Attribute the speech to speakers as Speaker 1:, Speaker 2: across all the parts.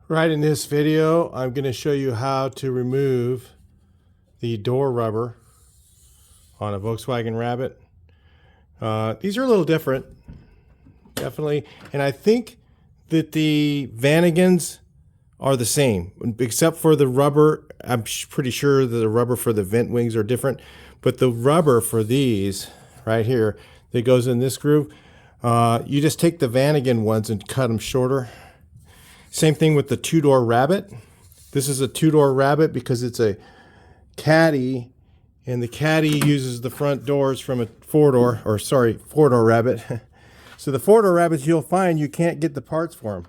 Speaker 1: Right, in this video, I'm going to show you how to remove the door rubber on a Volkswagen Rabbit. These are a little different, definitely, and I think that the Vanagons are the same, except for the rubber. I'm pretty sure that the rubber for the vent wings are different, but the rubber for these right here that goes in this groove, you just take the Vanagon ones and cut them shorter. Same thing with the two-door Rabbit. This is a two-door Rabbit because it's a caddy, and the caddy uses the front doors from a four-door Rabbit. So the four-door Rabbits, you'll find you can't get the parts for them.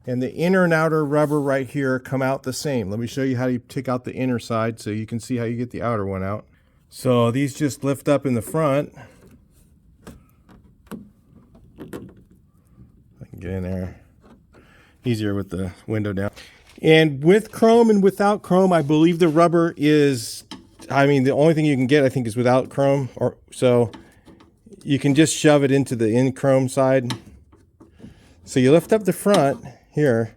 Speaker 1: And the inner and outer rubber right here come out the same. Let me show you how you take out the inner side so you can see how you get the outer one out. So these just lift up in the front. I can get in there. Easier with the window down. And with chrome and without chrome, I believe the rubber is, the only thing you can get, I think, is without chrome. Or so you can just shove it into the in chrome side. So you lift up the front here.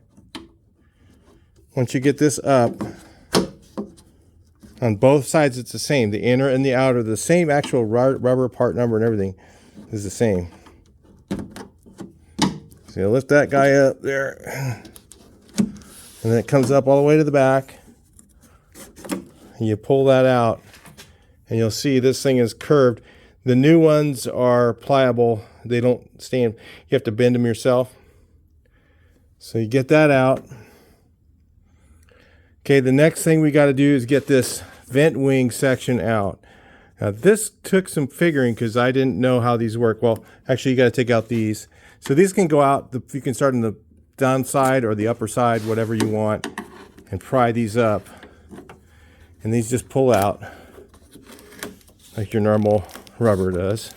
Speaker 1: Once you get this up, on both sides it's the same. The inner and the outer, the same actual rubber part number and everything is the same. So you lift that guy up there, and then it comes up all the way to the back, and you pull that out, and you'll see this thing is curved. The new ones are pliable. They don't stand. You have to bend them yourself. So you get that out. Okay, the next thing we got to do is get this vent wing section out. Now this took some figuring because I didn't know how these work. Well, actually you got to take out these. So these can go out, you can start on the down side or the upper side, whatever you want, and pry these up. And these just pull out like your normal rubber does.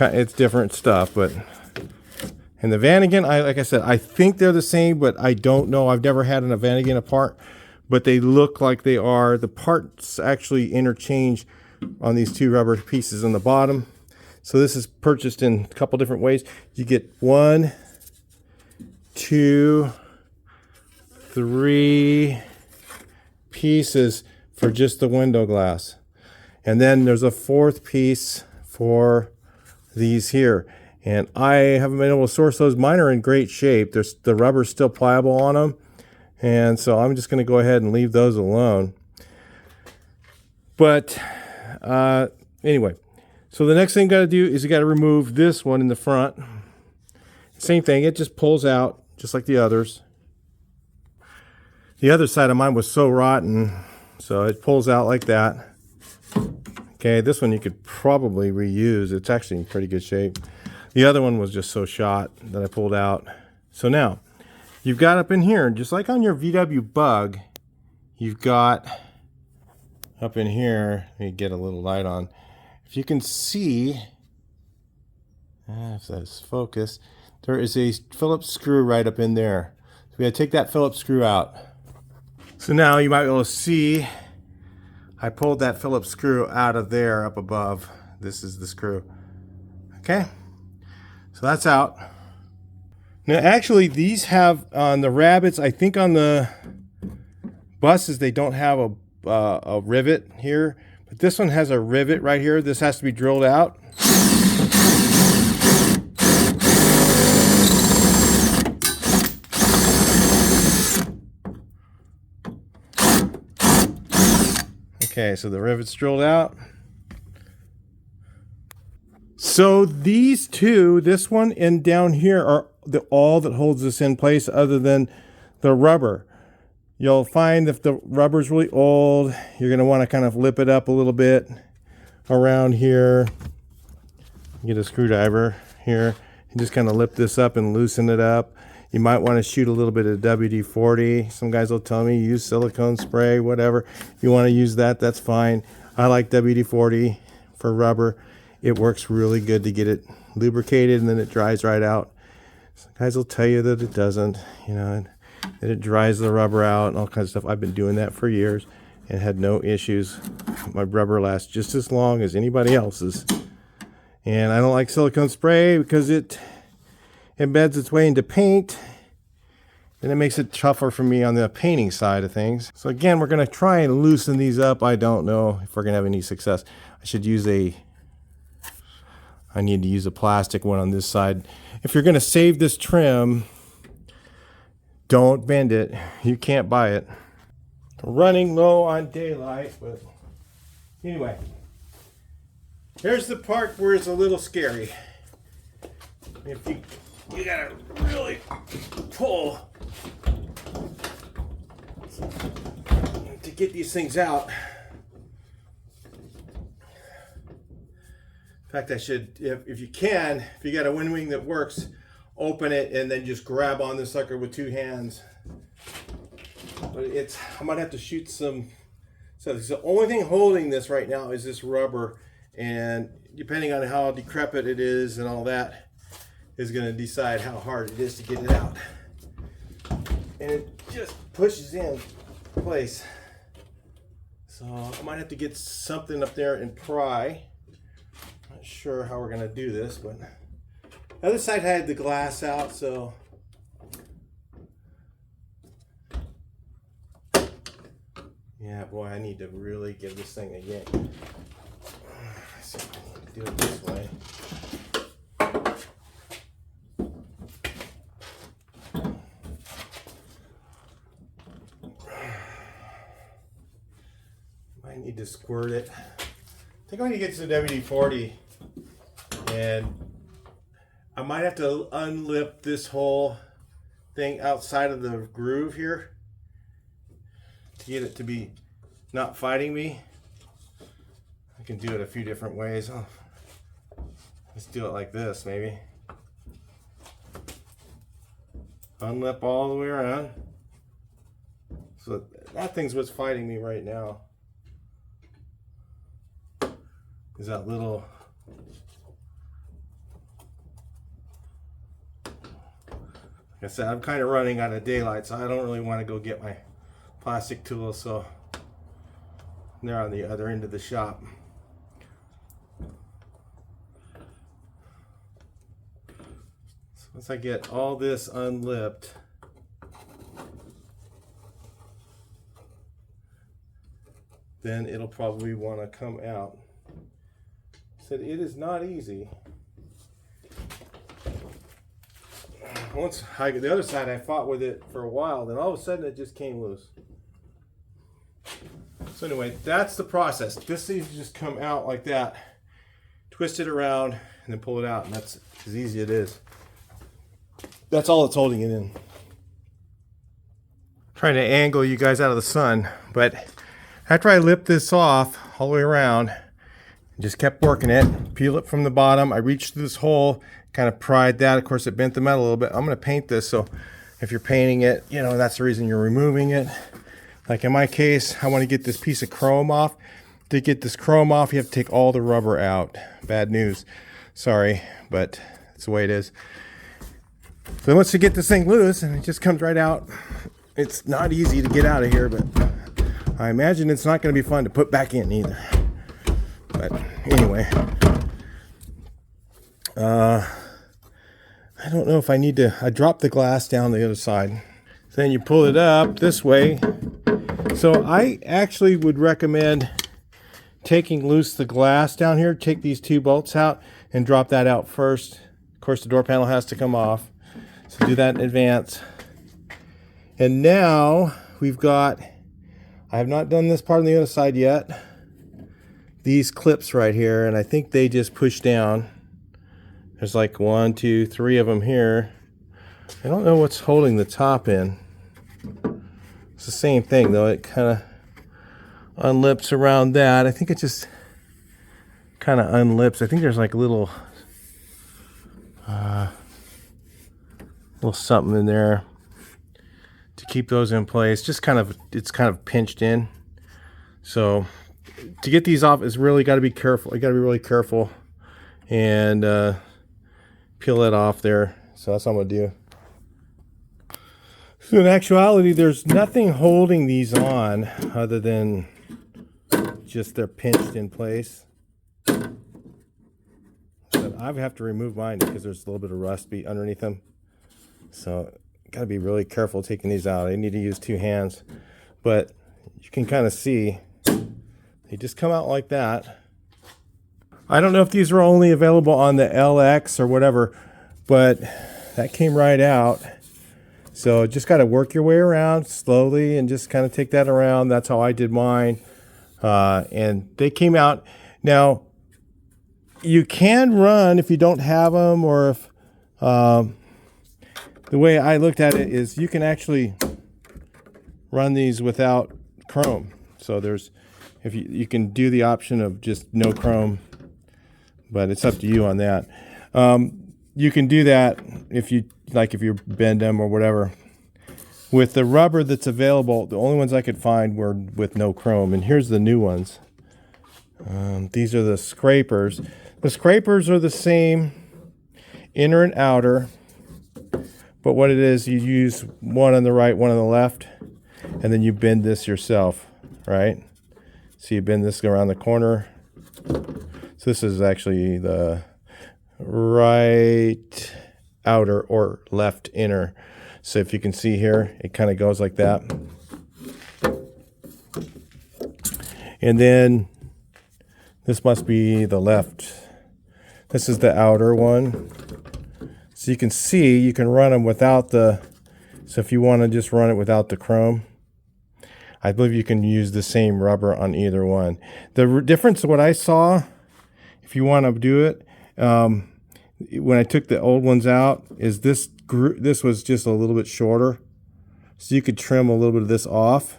Speaker 1: It's different stuff, but... And the Vanagon, like I said, I think they're the same, but I don't know. I've never had a Vanagon apart, but they look like they are. The parts actually interchange on these two rubber pieces on the bottom. So this is purchased in a couple different ways. You get 1, 2, 3 pieces for just the window glass. And then there's a 4th piece for these here. And I haven't been able to source those. Mine are in great shape. The rubber's still pliable on them. And so I'm just going to go ahead and leave those alone. But anyway. So the next thing you got to do is you got to remove this one in the front. Same thing, it just pulls out just like the others. The other side of mine was so rotten, so it pulls out like that. Okay, this one you could probably reuse. It's actually in pretty good shape. The other one was just so shot that I pulled out. So now, you've got up in here, just like on your VW Bug, you've got up in here, let me get a little light on. If you can see, if that's focused, there is a Phillips screw right up in there. So we gotta take that Phillips screw out. So now you might be able to see, I pulled that Phillips screw out of there up above. This is the screw. Okay, so that's out. Now actually these have, on the Rabbits, I think on the buses they don't have a rivet here. But this one has a rivet right here. This has to be drilled out. Okay, so the rivet's drilled out. So these two, this one and down here, are all that holds this in place other than the rubber. You'll find if the rubber's really old, you're going to want to kind of lip it up a little bit around here. Get a screwdriver here and just kind of lip this up and loosen it up. You might want to shoot a little bit of WD-40. Some guys will tell me use silicone spray, whatever. If you want to use that, that's fine. I like WD-40 for rubber. It works really good to get it lubricated and then it dries right out. Some guys will tell you that it doesn't, that it dries the rubber out and all kinds of stuff. I've been doing that for years and had no issues. My rubber lasts just as long as anybody else's. And I don't like silicone spray because it embeds its way into paint then it makes it tougher for me on the painting side of things. So again, we're gonna try and loosen these up. I don't know if we're gonna have any success. I need to use a plastic one on this side. If you're gonna save this trim, don't bend it. You can't buy it. Running low on daylight, but anyway. Here's the part where it's a little scary. If you gotta really pull to get these things out. In fact, I should, if you can, if you got a wind wing that works, open it and then just grab on the sucker with two hands. But I might have to shoot some. So the only thing holding this right now is this rubber, and depending on how decrepit it is and all that is going to decide how hard it is to get it out. And it just pushes in place. So I might have to get something up there and pry. Not sure how we're going to do this, but the other side had the glass out, so yeah, boy, I need to really give this thing a yank. Let's see if I need to do it this way. I need to squirt it. I think when you get to the WD-40, and I might have to unlip this whole thing outside of the groove here to get it to be not fighting me. I can do it a few different ways. Oh, let's do it like this, maybe. Unlip all the way around. So that thing's what's fighting me right now. Is that little, like I said, I'm kind of running out of daylight, so I don't really want to go get my plastic tools, so they're on the other end of the shop. So once I get all this unlipped, then it'll probably want to come out. Said it is not easy. Once I get the other side, I fought with it for a while, then all of a sudden it just came loose. So anyway, that's the process. This needs to just come out like that, twist it around, and then pull it out, and that's as easy as it is. That's all it's holding it in. Trying to angle you guys out of the sun, but after I lipped this off all the way around, just kept working it, peel it from the bottom. I reached through this hole, kind of pried that. Of course, it bent the metal a little bit. I'm going to paint this, so if you're painting it, you know, that's the reason you're removing it. Like in my case, I want to get this piece of chrome off. To get this chrome off, you have to take all the rubber out. Bad news. Sorry, but it's the way it is. So once you get this thing loose, and it just comes right out, it's not easy to get out of here, but I imagine it's not going to be fun to put back in either. But anyway, I don't know if I need to, I dropped the glass down the other side. Then you pull it up this way. So I actually would recommend taking loose the glass down here, take these two bolts out and drop that out first. Of course, the door panel has to come off. So do that in advance. And now we've got, I have not done this part on the other side yet. These clips right here, and I think they just push down. There's like 1, 2, 3 of them here. I don't know what's holding the top in. It's the same thing though. It kind of unlips around that. I think it just kind of unlips. I think there's like a little something in there to keep those in place. Just kind of, it's kind of pinched in. So to get these off is really got to be careful. You got to be really careful and peel that off there. So that's what I'm gonna do. So in actuality, there's nothing holding these on other than just they're pinched in place. So I have to remove mine because there's a little bit of rust underneath them. So gotta be really careful taking these out. I need to use 2 hands, but you can kind of see they just come out like that. I don't know if these are only available on the LX or whatever, but that came right out. So just got to work your way around slowly and just kind of take that around. That's how I did mine. And they came out. Now, you can run if you don't have them, or if the way I looked at it is you can actually run these without chrome. So there's, if you can do the option of just no chrome, but it's up to you on that. You can do that if you bend them or whatever. With the rubber that's available, the only ones I could find were with no chrome. And here's the new ones. These are the scrapers. The scrapers are the same, inner and outer. But what it is, you use one on the right, one on the left, and then you bend this yourself, right? So you bend this around the corner. So this is actually the right outer or left inner. So if you can see here, it kind of goes like that. And then this must be the left. This is the outer one. So you can see, you can run them without the, so if you want to just run it without the chrome, I believe you can use the same rubber on either one. The difference, what I saw, if you want to do it, when I took the old ones out, is this was just a little bit shorter. So you could trim a little bit of this off,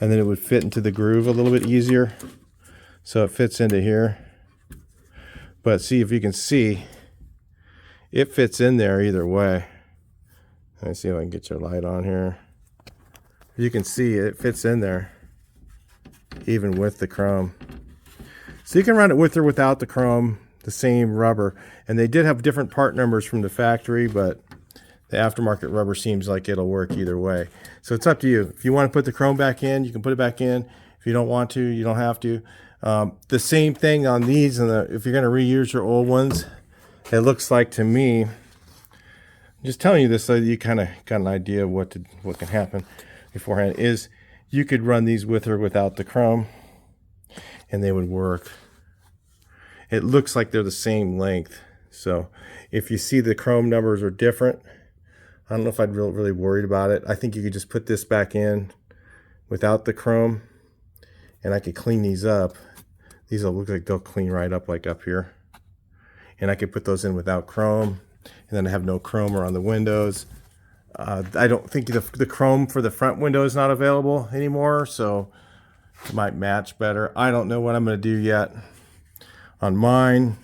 Speaker 1: and then it would fit into the groove a little bit easier. So it fits into here. But see if you can see, it fits in there either way. Let me see if I can get your light on here. You can see it fits in there, even with the chrome. So you can run it with or without the chrome, the same rubber. And they did have different part numbers from the factory, but the aftermarket rubber seems like it'll work either way. So it's up to you. If you want to put the chrome back in, you can put it back in. If you don't want to, you don't have to. The same thing on these, and if you're going to reuse your old ones, it looks like to me, I'm just telling you this so that you kind of got an idea of what can happen beforehand, is you could run these with or without the chrome, and they would work. It looks like they're the same length. So if you see the chrome numbers are different, I don't know if I'd really worried about it. I think you could just put this back in without the chrome, and I could clean these up. These will look like they'll clean right up, like up here. And I could put those in without chrome, and then have no chrome around the windows. I don't think the chrome for the front window is not available anymore, so it might match better. I don't know what I'm going to do yet on mine.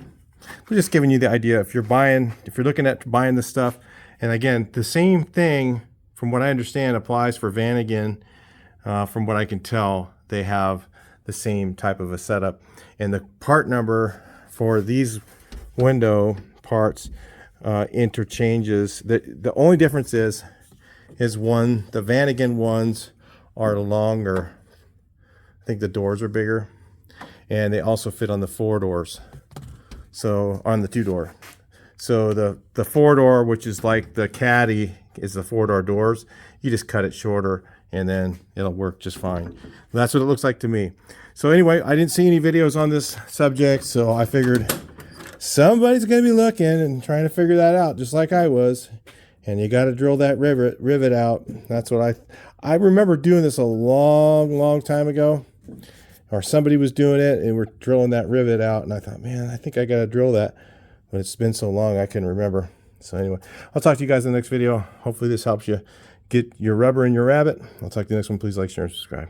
Speaker 1: We're just giving you the idea. If you're looking at buying this stuff, and again, the same thing, from what I understand, applies for Vanagon. From what I can tell, they have the same type of a setup. And the part number for these window parts interchanges. The only difference is one, the Vanagon ones are longer. I think the doors are bigger, and they also fit on the 4 doors. So on the 2 door. So the 4 door, which is like the Caddy, is the 4 door doors. You just cut it shorter, and then it'll work just fine. That's what it looks like to me. So anyway, I didn't see any videos on this subject, so I figured somebody's going to be looking and trying to figure that out, just like I was. And you got to drill that rivet out. That's what I remember doing this a long time ago, or somebody was doing it and we're drilling that rivet out, and I thought, man, I think I got to drill that, but it's been so long I can remember. So anyway, I'll talk to you guys in the next video. Hopefully this helps you get your rubber in your Rabbit. I'll talk to you next one. Please like, share, and subscribe.